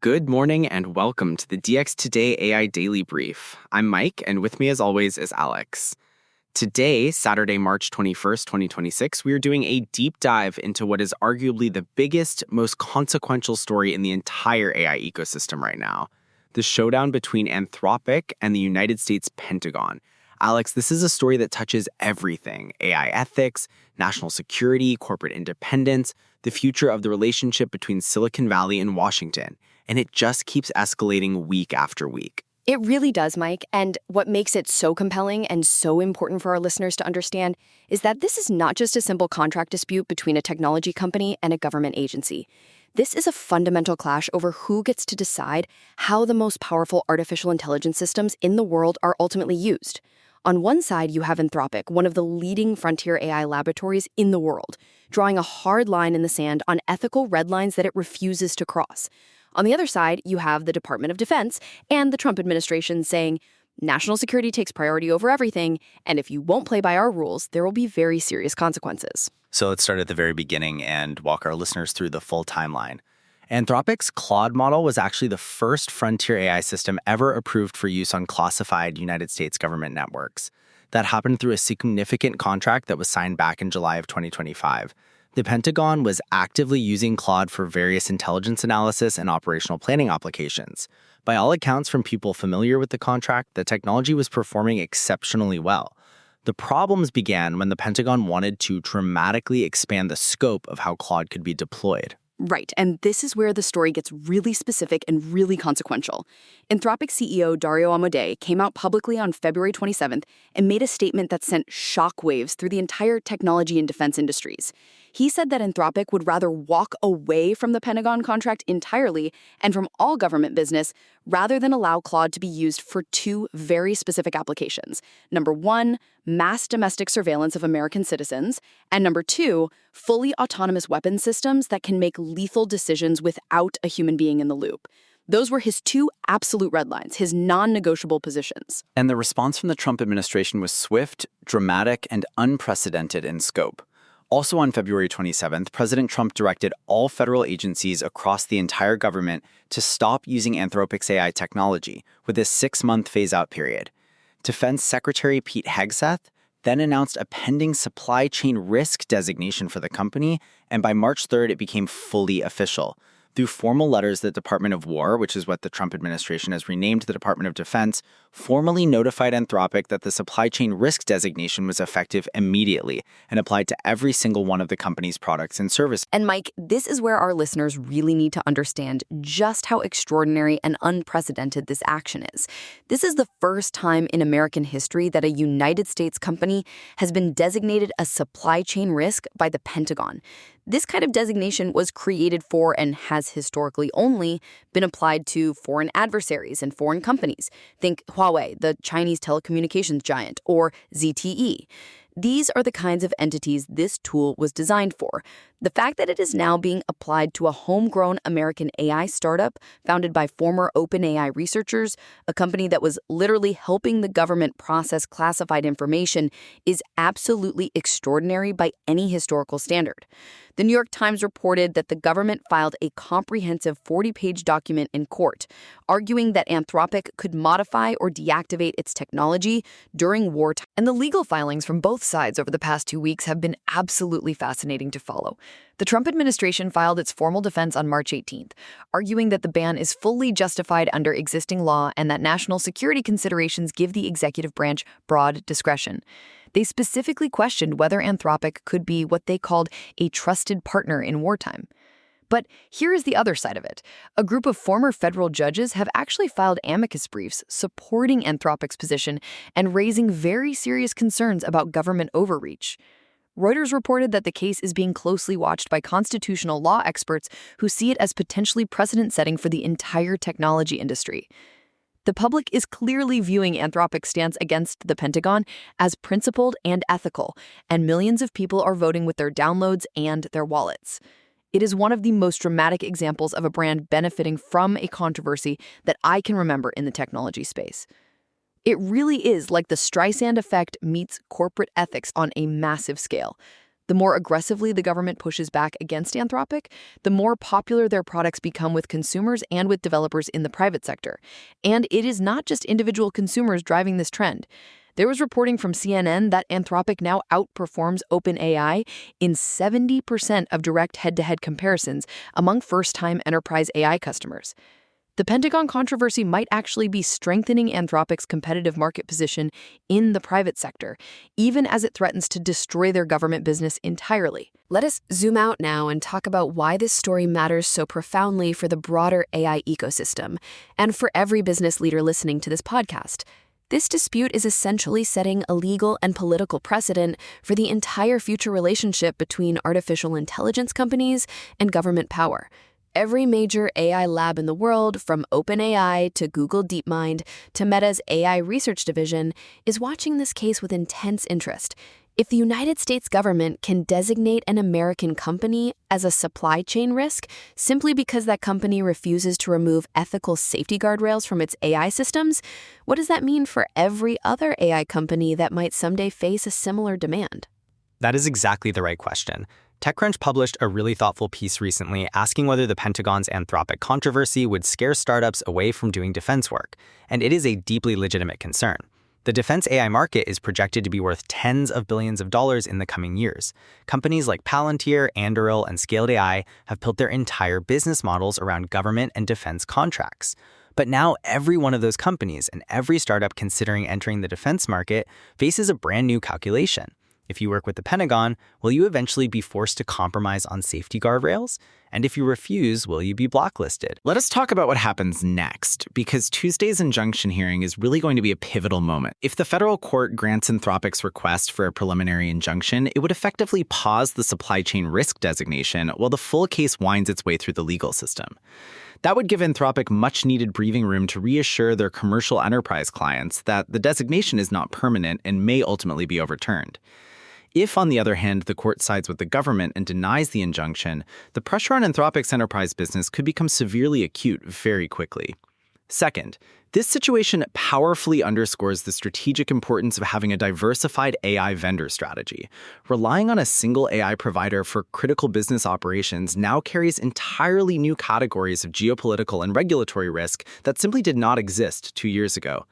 Good morning and welcome to the DX Today AI Daily Brief. I'm Mike, and with me as always is Alex. Today, Saturday, March 21st, 2026, we are doing a deep dive into what is arguably the biggest, most consequential story in the entire AI ecosystem right now, the showdown between Anthropic and the United States Pentagon. Alex, this is a story that touches everything: AI ethics, national security, corporate independence, the future of the relationship between Silicon Valley and Washington. And it just keeps escalating week after week. It really does, Mike. And what makes it so compelling and so important for our listeners to understand is that this is not just a simple contract dispute between a technology company and a government agency. This is a fundamental clash over who gets to decide how the most powerful artificial intelligence systems in the world are ultimately used. On one side, you have Anthropic, one of the leading frontier AI laboratories in the world, drawing a hard line in the sand on ethical red lines that it refuses to cross. On the other side, you have the Department of Defense and the Trump administration saying, national security takes priority over everything, and if you won't play by our rules, there will be very serious consequences. So let's start at the very beginning and walk our listeners through the full timeline. Anthropic's Claude model was actually the first frontier AI system ever approved for use on classified United States government networks. That happened through a significant contract that was signed back in July of 2025. The Pentagon was actively using Claude for various intelligence analysis and operational planning applications. By all accounts from people familiar with the contract, the technology was performing exceptionally well. The problems began when the Pentagon wanted to dramatically expand the scope of how Claude could be deployed. Right, and this is where the story gets really specific and really consequential. Anthropic CEO Dario Amodei came out publicly on February 27th and made a statement that sent shockwaves through the entire technology and defense industries. He said that Anthropic would rather walk away from the Pentagon contract entirely and from all government business rather than allow Claude to be used for two very specific applications. Number one, mass domestic surveillance of American citizens, and number two, fully autonomous weapons systems that can make lethal decisions without a human being in the loop. Those were his two absolute red lines, his non-negotiable positions. And the response from the Trump administration was swift, dramatic, and unprecedented in scope. Also on February 27th, President Trump directed all federal agencies across the entire government to stop using Anthropic's AI technology with a 6-month phase-out period. Defense Secretary Pete Hegseth then announced a pending supply chain risk designation for the company, and by March 3rd, it became fully official. Through formal letters, the Department of War, which is what the Trump administration has renamed the Department of Defense, formally notified Anthropic that the supply chain risk designation was effective immediately and applied to every single one of the company's products and services. And Mike, this is where our listeners really need to understand just how extraordinary and unprecedented this action is. This is the first time in American history that a United States company has been designated a supply chain risk by the Pentagon. This kind of designation was created for and has historically only been applied to foreign adversaries and foreign companies. Think Huawei, the Chinese telecommunications giant, or ZTE. These are the kinds of entities this tool was designed for. The fact that it is now being applied to a homegrown American AI startup founded by former OpenAI researchers, a company that was literally helping the government process classified information, is absolutely extraordinary by any historical standard. The New York Times reported that the government filed a comprehensive 40-page document in court, arguing that Anthropic could modify or deactivate its technology during wartime. And the legal filings from both sides over the past 2 weeks have been absolutely fascinating to follow. The Trump administration filed its formal defense on March 18th, arguing that the ban is fully justified under existing law and that national security considerations give the executive branch broad discretion. They specifically questioned whether Anthropic could be what they called a trusted partner in wartime. But here is the other side of it. A group of former federal judges have actually filed amicus briefs supporting Anthropic's position and raising very serious concerns about government overreach. Reuters reported that the case is being closely watched by constitutional law experts who see it as potentially precedent-setting for the entire technology industry. The public is clearly viewing Anthropic's stance against the Pentagon as principled and ethical, and millions of people are voting with their downloads and their wallets. It is one of the most dramatic examples of a brand benefiting from a controversy that I can remember in the technology space. It really is like the Streisand effect meets corporate ethics on a massive scale. The more aggressively the government pushes back against Anthropic, the more popular their products become with consumers and with developers in the private sector. And it is not just individual consumers driving this trend. There was reporting from CNN that Anthropic now outperforms OpenAI in 70% of direct head-to-head comparisons among first-time enterprise AI customers. The Pentagon controversy might actually be strengthening Anthropic's competitive market position in the private sector, even as it threatens to destroy their government business entirely. Let us zoom out now and talk about why this story matters so profoundly for the broader AI ecosystem and for every business leader listening to this podcast. This dispute is essentially setting a legal and political precedent for the entire future relationship between artificial intelligence companies and government power. Every major AI lab in the world, from OpenAI to Google DeepMind to Meta's AI research division, is watching this case with intense interest. If the United States government can designate an American company as a supply chain risk simply because that company refuses to remove ethical safety guardrails from its AI systems, what does that mean for every other AI company that might someday face a similar demand? That is exactly the right question. TechCrunch published a really thoughtful piece recently asking whether the Pentagon's Anthropic controversy would scare startups away from doing defense work, and it is a deeply legitimate concern. The defense AI market is projected to be worth tens of billions of dollars in the coming years. Companies like Palantir, Anduril, and Scaled AI have built their entire business models around government and defense contracts. But now every one of those companies and every startup considering entering the defense market faces a brand new calculation. If you work with the Pentagon, will you eventually be forced to compromise on safety guardrails? And if you refuse, will you be blacklisted? Let us talk about what happens next, because Tuesday's injunction hearing is really going to be a pivotal moment. If the federal court grants Anthropic's request for a preliminary injunction, it would effectively pause the supply chain risk designation while the full case winds its way through the legal system. That would give Anthropic much-needed breathing room to reassure their commercial enterprise clients that the designation is not permanent and may ultimately be overturned. If, on the other hand, the court sides with the government and denies the injunction, the pressure on Anthropic's enterprise business could become severely acute very quickly. Second, this situation powerfully underscores the strategic importance of having a diversified AI vendor strategy. Relying on a single AI provider for critical business operations now carries entirely new categories of geopolitical and regulatory risk that simply did not exist 2 years ago.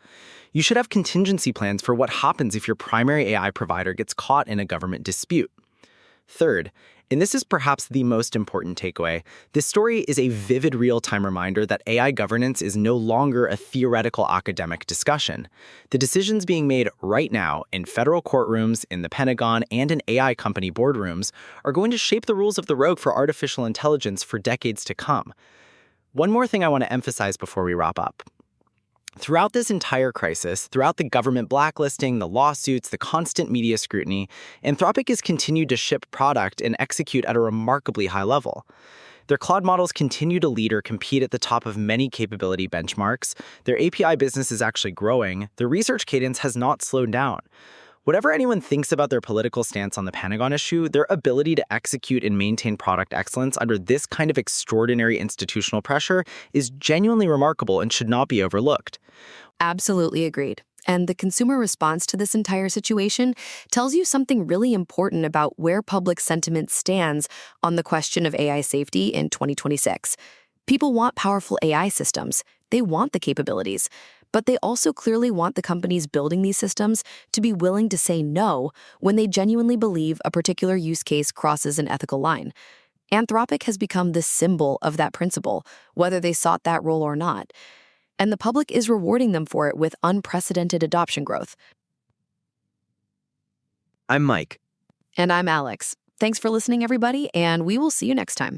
You should have contingency plans for what happens if your primary AI provider gets caught in a government dispute. Third, and this is perhaps the most important takeaway, this story is a vivid real-time reminder that AI governance is no longer a theoretical academic discussion. The decisions being made right now in federal courtrooms, in the Pentagon, and in AI company boardrooms are going to shape the rules of the road for artificial intelligence for decades to come. One more thing I want to emphasize before we wrap up. Throughout this entire crisis, throughout the government blacklisting, the lawsuits, the constant media scrutiny, Anthropic has continued to ship product and execute at a remarkably high level. Their Claude models continue to lead or compete at the top of many capability benchmarks. Their API business is actually growing. Their research cadence has not slowed down. Whatever anyone thinks about their political stance on the Pentagon issue, their ability to execute and maintain product excellence under this kind of extraordinary institutional pressure is genuinely remarkable and should not be overlooked. Absolutely agreed. And the consumer response to this entire situation tells you something really important about where public sentiment stands on the question of AI safety in 2026. People want powerful AI systems. They want the capabilities. But they also clearly want the companies building these systems to be willing to say no when they genuinely believe a particular use case crosses an ethical line. Anthropic has become the symbol of that principle, whether they sought that role or not. And the public is rewarding them for it with unprecedented adoption growth. I'm Mike. And I'm Alex. Thanks for listening, everybody, and we will see you next time.